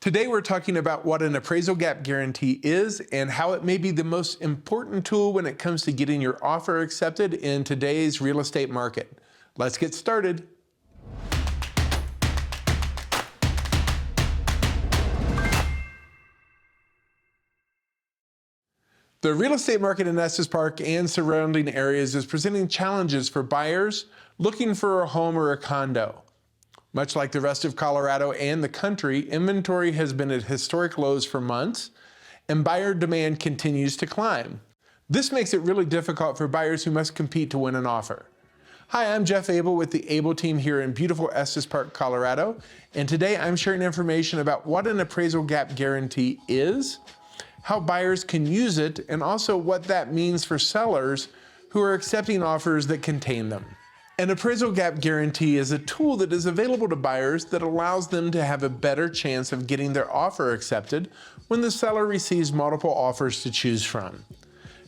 Today we're talking about what an appraisal gap guarantee is and how it may be the most important tool when it comes to getting your offer accepted in today's real estate market. Let's get started. The real estate market in Estes Park and surrounding areas is presenting challenges for buyers looking for a home or a condo. Much like the rest of Colorado and the country, inventory has been at historic lows for months, and buyer demand continues to climb. This makes it really difficult for buyers who must compete to win an offer. Hi, I'm Jeff Abel with the Abel team here in beautiful Estes Park, Colorado, and today I'm sharing information about what an appraisal gap guarantee is, how buyers can use it, and also what that means for sellers who are accepting offers that contain them. An appraisal gap guarantee is a tool that is available to buyers that allows them to have a better chance of getting their offer accepted when the seller receives multiple offers to choose from.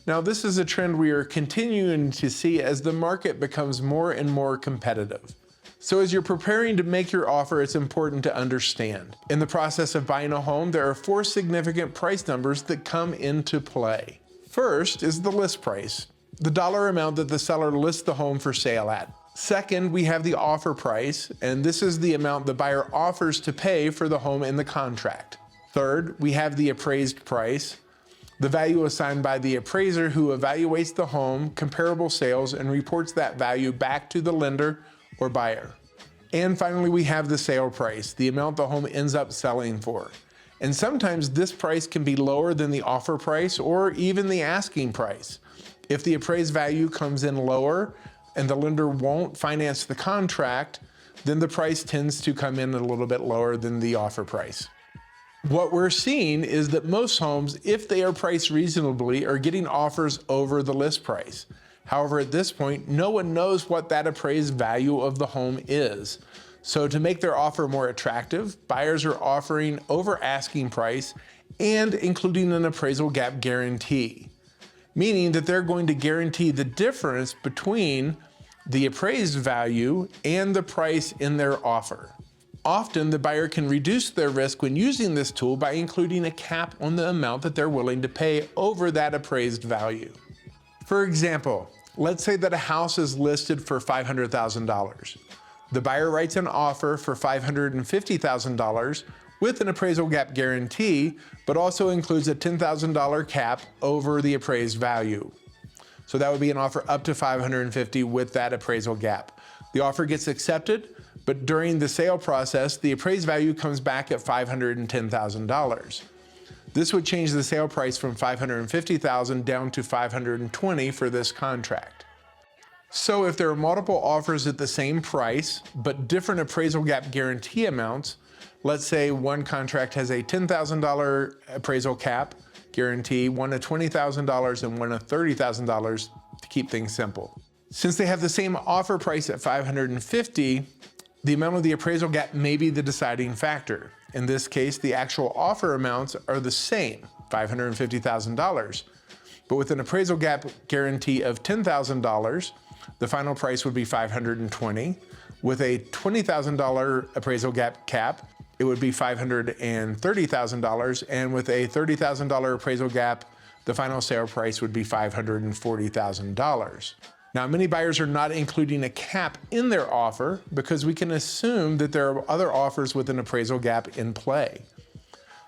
Now, this is a trend we are continuing to see as the market becomes more and more competitive. So as you're preparing to make your offer, it's important to understand. In the process of buying a home, there are 4 significant price numbers that come into play. First is the list price, the dollar amount that the seller lists the home for sale at. Second, we have the offer price, and this is the amount the buyer offers to pay for the home in the contract. Third, we have the appraised price, the value assigned by the appraiser who evaluates the home, comparable sales, and reports that value back to the lender or buyer. And finally, we have the sale price, the amount the home ends up selling for. And sometimes this price can be lower than the offer price or even the asking price. If the appraised value comes in lower and the lender won't finance the contract, then the price tends to come in a little bit lower than the offer price. What we're seeing is that most homes, if they are priced reasonably, are getting offers over the list price. However, at this point, no one knows what that appraised value of the home is. So to make their offer more attractive, buyers are offering over asking price and including an appraisal gap guarantee, meaning that they're going to guarantee the difference between the appraised value and the price in their offer. Often, the buyer can reduce their risk when using this tool by including a cap on the amount that they're willing to pay over that appraised value. For example, let's say that a house is listed for $500,000. The buyer writes an offer for $550,000 with an appraisal gap guarantee, but also includes a $10,000 cap over the appraised value. So that would be an offer up to $550,000 with that appraisal gap. The offer gets accepted, but during the sale process, the appraised value comes back at $510,000. This would change the sale price from $550,000 down to $520,000 for this contract. So if there are multiple offers at the same price, but different appraisal gap guarantee amounts, let's say one contract has a $10,000 appraisal cap guarantee, one a $20,000 and one a $30,000 to keep things simple. Since they have the same offer price at $550,000, the amount of the appraisal gap may be the deciding factor. In this case, the actual offer amounts are the same, $550,000. But with an appraisal gap guarantee of $10,000, the final price would be $520,000. With a $20,000 appraisal gap cap, it would be $530,000, and with a $30,000 appraisal gap, the final sale price would be $540,000. Now, many buyers are not including a cap in their offer because we can assume that there are other offers with an appraisal gap in play.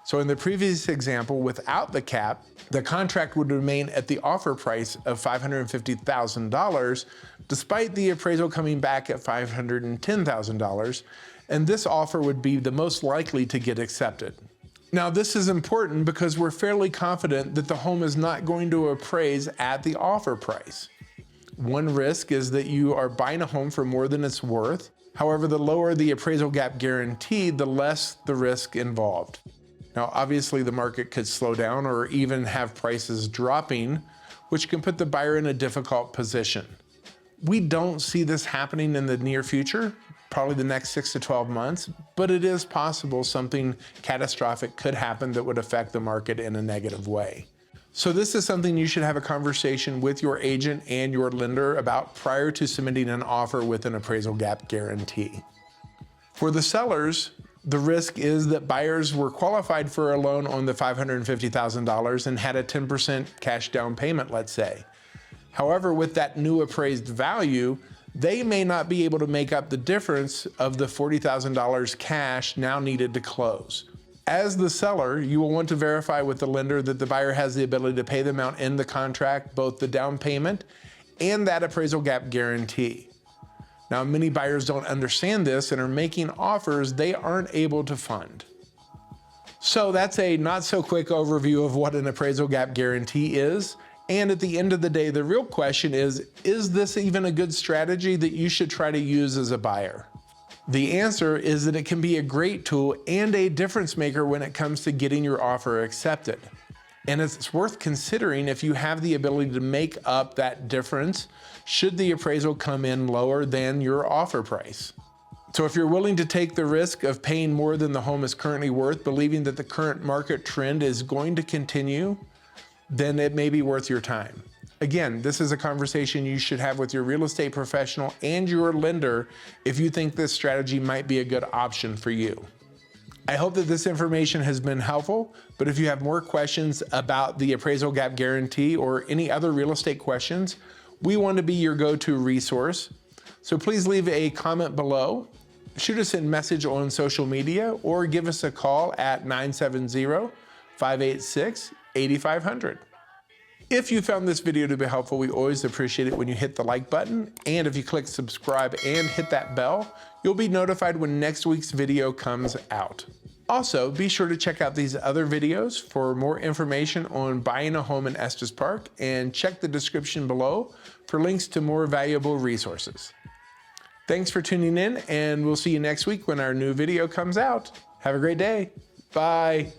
So in the previous example, without the cap, the contract would remain at the offer price of $550,000, despite the appraisal coming back at $510,000, and this offer would be the most likely to get accepted. Now, this is important because we're fairly confident that the home is not going to appraise at the offer price. One risk is that you are buying a home for more than it's worth. However, the lower the appraisal gap guarantee, the less the risk involved. Now, obviously the market could slow down or even have prices dropping, which can put the buyer in a difficult position. We don't see this happening in the near future, probably the next 6 to 12 months, but it is possible something catastrophic could happen that would affect the market in a negative way. So this is something you should have a conversation with your agent and your lender about prior to submitting an offer with an appraisal gap guarantee. For the sellers, The risk is that buyers were qualified for a loan on the $550,000 and had a 10% cash down payment, let's say. However, with that new appraised value, they may not be able to make up the difference of the $40,000 cash now needed to close. As the seller, you will want to verify with the lender that the buyer has the ability to pay the amount in the contract, both the down payment and that appraisal gap guarantee. Now, many buyers don't understand this and are making offers they aren't able to fund. So that's a not so quick overview of what an appraisal gap guarantee is. And at the end of the day, the real question is this even a good strategy that you should try to use as a buyer? The answer is that it can be a great tool and a difference maker when it comes to getting your offer accepted. And it's worth considering if you have the ability to make up that difference should the appraisal come in lower than your offer price. So if you're willing to take the risk of paying more than the home is currently worth, believing that the current market trend is going to continue, then it may be worth your time. Again, this is a conversation you should have with your real estate professional and your lender if you think this strategy might be a good option for you. I hope that this information has been helpful, but if you have more questions about the appraisal gap guarantee or any other real estate questions, we want to be your go-to resource. So please leave a comment below, shoot us a message on social media, or give us a call at 970-586-8500. If you found this video to be helpful, we always appreciate it when you hit the like button, and if you click subscribe and hit that bell, you'll be notified when next week's video comes out. Also, be sure to check out these other videos for more information on buying a home in Estes Park, and check the description below for links to more valuable resources. Thanks for tuning in, and we'll see you next week when our new video comes out. Have a great day. Bye.